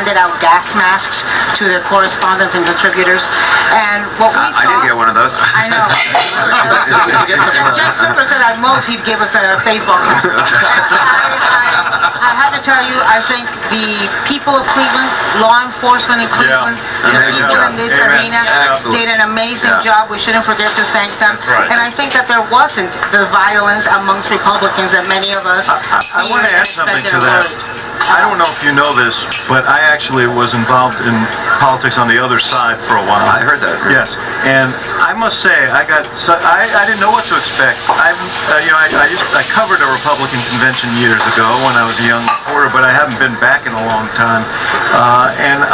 handed out gas masks to their correspondents and distributors. And what we saw... I didn't get one of those. I know. Jeff Zucker said at most he'd give us a baseball cap. I have to tell you, I think the people of Cleveland, law enforcement in Cleveland, the people in this arena did an amazing job. We shouldn't forget to thank them. Right. And I think that there wasn't the violence amongst Republicans that many of us I want to add something to that. I don't know if you know this, but I actually was involved in politics on the other side for a while. I heard that. Yes, and I must say, I didn't know what to expect. I covered a Republican convention years ago when I was a young reporter, but I haven't been back in a long time. And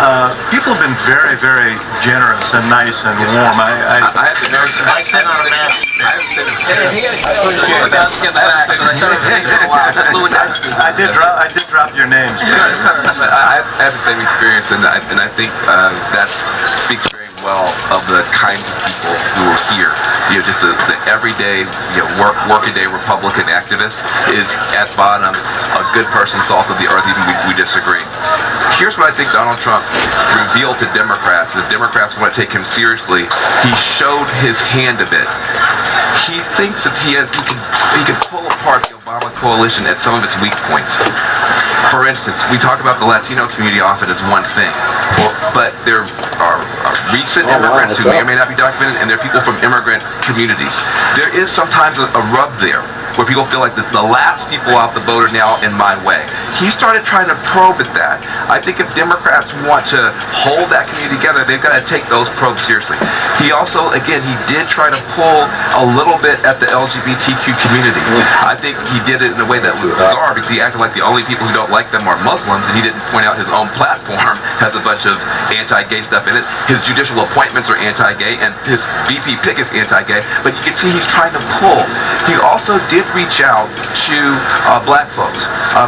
people have been very, very generous and nice and warm. I have to know. I sent out a mask. I did drop your names. I have the same experience, and I think that speaks very well of the kinds of people who are here. Just the everyday, workaday Republican activist is at bottom a good person, salt of the earth, even we disagree. Here's what I think Donald Trump revealed to Democrats. If Democrats want to take him seriously, he showed his hand a bit. He thinks that he can pull apart the Obama coalition at some of its weak points. For instance, we talk about the Latino community often as one thing, but there are recent immigrants who may or may not be documented, and there are people from immigrant communities. There is sometimes a rub there, where people feel like the last people off the boat are now in my way. He started trying to probe at that. I think if Democrats want to hold that community together, they've got to take those probes seriously. He also, again, he did try to pull a little bit at the LGBTQ community. I think he did it in a way that was bizarre, because he acted like the only people who don't like them are Muslims, and he didn't point out his own platform has a bunch of anti-gay stuff in it. His judicial appointments are anti-gay, and his VP pick is anti-gay, but you can see he's trying to pull. He also did reach out to black folks.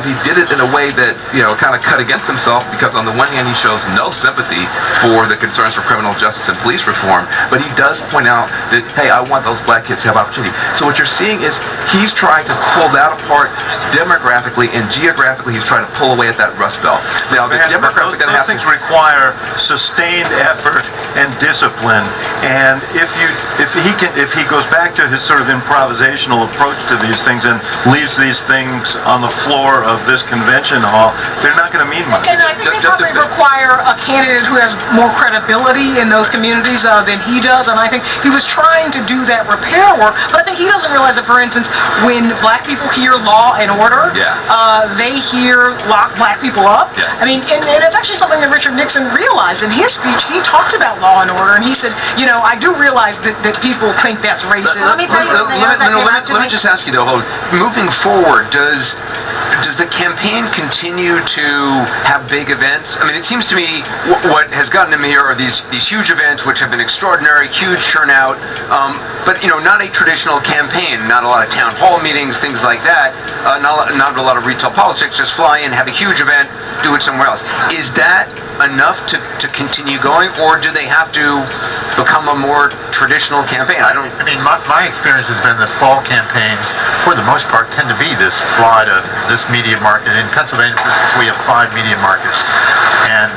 He did it in a way that, kind of cut against himself, because on the one hand he shows no sympathy for the concerns for criminal justice and police reform, but he does point out that, hey, I want those black kids to have opportunity. So what you're seeing is he's trying to pull that apart demographically, and geographically he's trying to pull away at that Rust Belt. Now, the Democrats are going to have things require sustained effort and discipline, and if he goes back to his sort of improvisational approach to these things and leaves these things on the floor of this convention hall, they're not going to mean much. And I think they probably require a candidate who has more credibility in those communities than he does, and I think he was trying to do that repair work, but I think he doesn't realize that, for instance, when black people hear law and order, they hear lock black people up. Yeah. I mean, and it's actually something that Richard Nixon realized in his speech. He talked about law and order, and he said, I do realize that people think that's racist. Let me tell you something else that came out to Let me just ask you though, moving forward, does the campaign continue to have big events? I mean, it seems to me what has gotten to me here are these huge events which have been extraordinary, huge turnout, but not a traditional campaign, not a lot of town hall meetings, things like that, not a lot of retail politics, just fly in, have a huge event, do it somewhere else. Is that enough to continue going, or do they have to become a more traditional campaign? I mean, my experience has been that fall campaigns, for the most part, tend to be this fly to this media market. In Pennsylvania, for instance, we have 5 media markets, and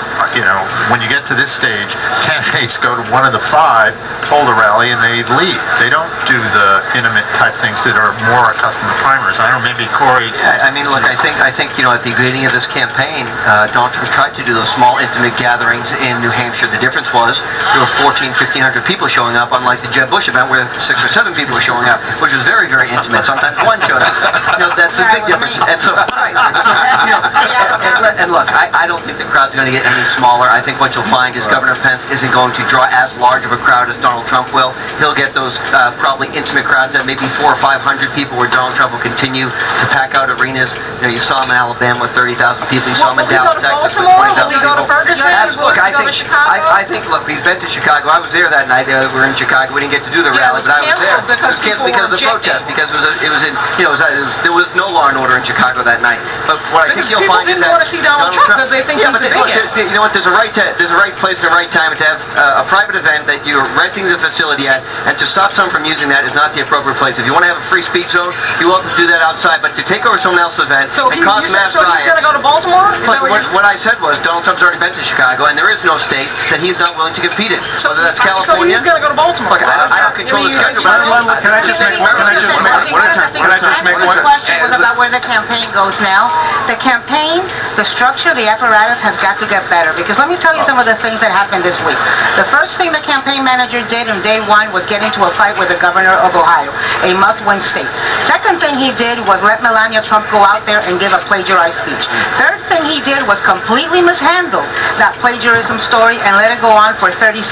when you get to this stage, candidates go to one of the 5, hold a rally, and they leave. They don't do the intimate type things that are more accustomed to primaries. I don't know, maybe Corey. Yeah, I mean, look, I think at the beginning of this campaign, Donald Trump tried to do those small, intimate gatherings in New Hampshire. The difference was there were 1,500 people showing up, unlike the Jeb Bush event where 6 or 7 people were showing up, which was very, very intimate. Sometimes one showed up. That's the big difference. And so, and look, I don't think the crowd's going to get any smaller. I think what you'll find is Governor Pence isn't going to draw as large of a crowd as Donald Trump will. He'll get those probably intimate crowds at maybe 400 or 500 people, where Donald Trump will continue to pack out arenas. You saw him in Alabama with 30,000 people. You saw him in Dallas, Texas with 20,000 people. Look, I think, look, he's been to Chicago. I was there that night. We were in Chicago. We didn't get to do the rally, but I was there. Because of the protest, because there was no law and order in Chicago that night. But what I think you'll find is that people didn't want to see Donald Trump because they think he's the bigot. You know what? there's a right place and a right time to have a private event that you're renting the facility at, and to stop someone from using that is not the appropriate place. If you want to have a free speech zone, you're welcome to do that outside, but to take over someone else's event So and cause mass he's riots... going to go to Baltimore? Is that What I said was Donald Trump's already been to Chicago, and there is no state that he's not willing to compete in. Whether that's California... So he's going to go to Baltimore. Look, I don't control the schedule, but Can I just make one question was about where the campaign goes now. The campaign, the structure, the apparatus has got to get better, because let me tell you some of the things that happened this week. The first thing the campaign manager did on day one was get into a fight with the governor of Ohio, a must-win state. Second thing he did was let Melania Trump go out there and give a plagiarized speech. Third thing he did was completely mishandle that plagiarism story and let it go on for 36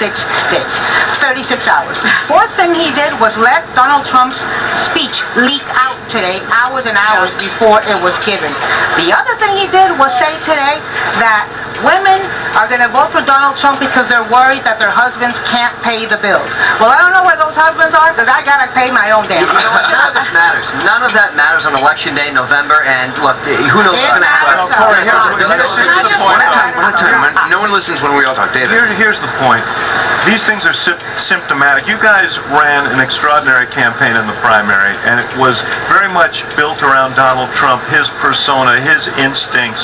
days, 36 hours. Fourth thing he did was let Donald Trump's speech leak out today, hours and hours before it was given. The other thing he did was say today that women are going to vote for Donald Trump because they're worried that their husbands can't pay the bills. Well, I don't know where those husbands are, because I got to pay my own damn bills. None of this matters. None of that matters on Election Day, November, and look, who knows what's going to happen. No one listens when we all talk. David. Here's the point. These things are symptomatic. You guys ran an extraordinary campaign in the primary, and it was very much built around Donald Trump, his persona, his instincts.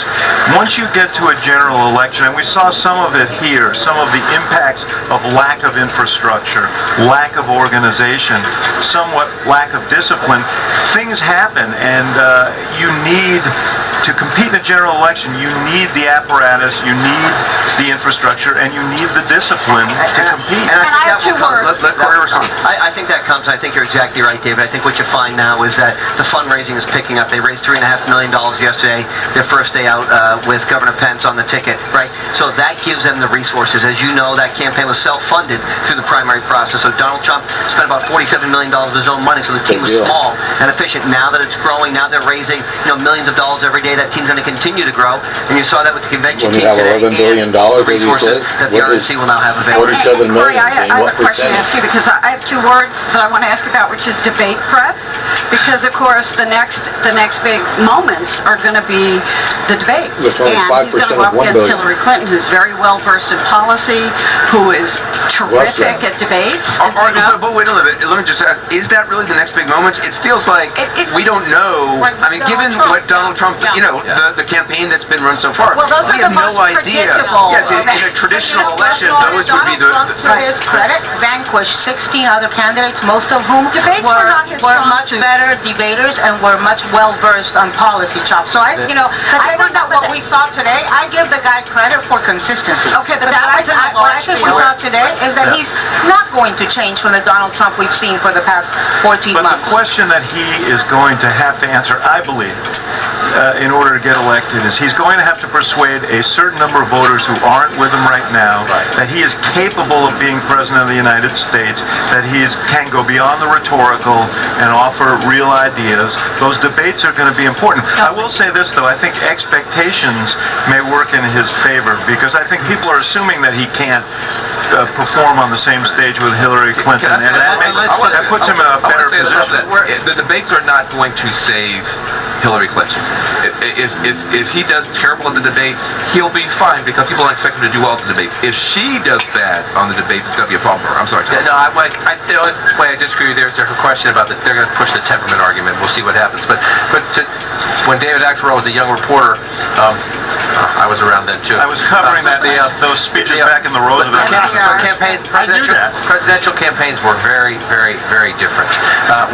Once you get to a general election, and we saw some of it here, some of the impacts of lack of infrastructure, lack of organization, somewhat lack of discipline, things happen, and you need to compete in a general election. You need the apparatus, you need the infrastructure, and you need the discipline to compete. And I have two words. Let Corey respond. I think that comes. I think you're exactly right, David. I think what you find now is that the fundraising is picking up. They raised $3.5 million yesterday, their first day out with Governor Pence on the ticket, right? So that gives them the resources. As you know, that campaign was self-funded through the primary process. So Donald Trump spent about $47 million of his own money, so the team was small and efficient. Now that it's growing, now they're raising millions of dollars every day. That team's going to continue to grow, and you saw that with the convention team today. $11 billion, resources that the RNC will now have available. $47 Corey, million. I have a question to ask you, because I have two words that I want to ask about, which is debate prep. Because of course the next big moments are going to be the debate. That's only and 5% he's going to go of up $1 against billion. Hillary Clinton, who's very well versed in policy, who is terrific at debates. But wait a little bit. Let me just ask, is that really the next big moment? It feels like we don't know. Like I mean, given what Donald Trump, the campaign that's been run so far, Well, those we are have the no most idea. predictable. Yes, in a traditional election, those would be the... To his credit, vanquished 16 other candidates, most of whom Debates were not his were strong much suit. better debaters and were much well-versed on policy chops. So I think that what we saw today, I give the guy credit for consistency. Okay, but Because that was in the what I think we saw today is that he's not going to change from the Donald Trump we've seen for the past 14 But months. the question that he is going to have to answer, I believe, in order to get elected, is he's going to have to persuade a certain number of voters who aren't with him right now that he is capable of being president of the United States, that he can go beyond the rhetorical and offer real ideas. Those debates are going to be important. I will say this, though. I think expectations may work in his favor, because I think people are assuming that he can't perform on the same stage with Hillary Clinton, and that puts him in a better position. The debates are not going to save Hillary Clinton. If he does terrible at the debates, he'll be fine, because people don't expect him to do well at the debates. If she does bad on the debates, it's going to be a problem for her. I'm sorry, Tom. Yeah, no, the way I disagree with you, there's her question about that they're going to push the temperament argument. We'll see what happens. But when David Axelrod was a young reporter, I was around then too. I was covering those speeches back in the Roosevelt. Presidential campaigns were very, very, very different.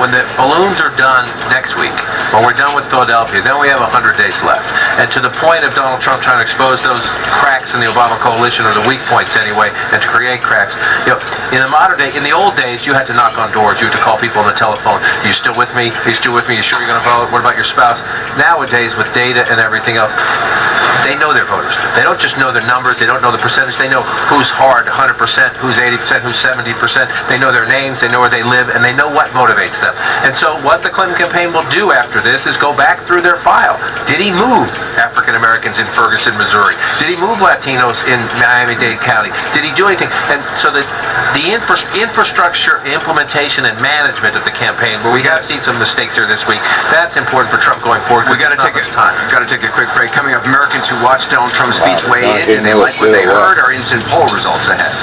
When the balloons are done next week, when we're done with Philadelphia, then we have 100 days left. And to the point of Donald Trump trying to expose those cracks in the Obama coalition, or the weak points anyway, and to create cracks, in the modern day, in the old days, you had to knock on doors, you had to call people on the telephone. Are you still with me? Are you still with me? Are you sure you're going to vote? What about your spouse? Nowadays, with data and everything else, they know their voters. They don't just know their numbers. They don't know the percentage. They know who's hard, 100%, who's 80%, who's 70%. They know their names. They know where they live, and they know what motivates them. And so what the Clinton campaign will do after this is go back through their file. Did he move African Americans in Ferguson, Missouri? Did he move Latinos in Miami-Dade County? Did he do anything? And so the the infrastructure implementation and management of the campaign, where we have seen some mistakes here this week, that's important for Trump going forward. We got to take a quick break. Coming up, Americans who watched Donald Trump's speech weigh in, and they like what they heard. Our instant poll results ahead.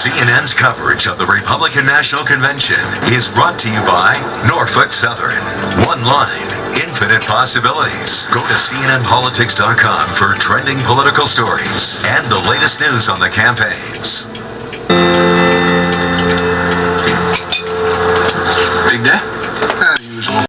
CNN's coverage of the Republican National Convention is brought to you by Norfolk Southern. One line, infinite possibilities. Go to CNNPolitics.com for trending political stories and the latest news on the campaigns.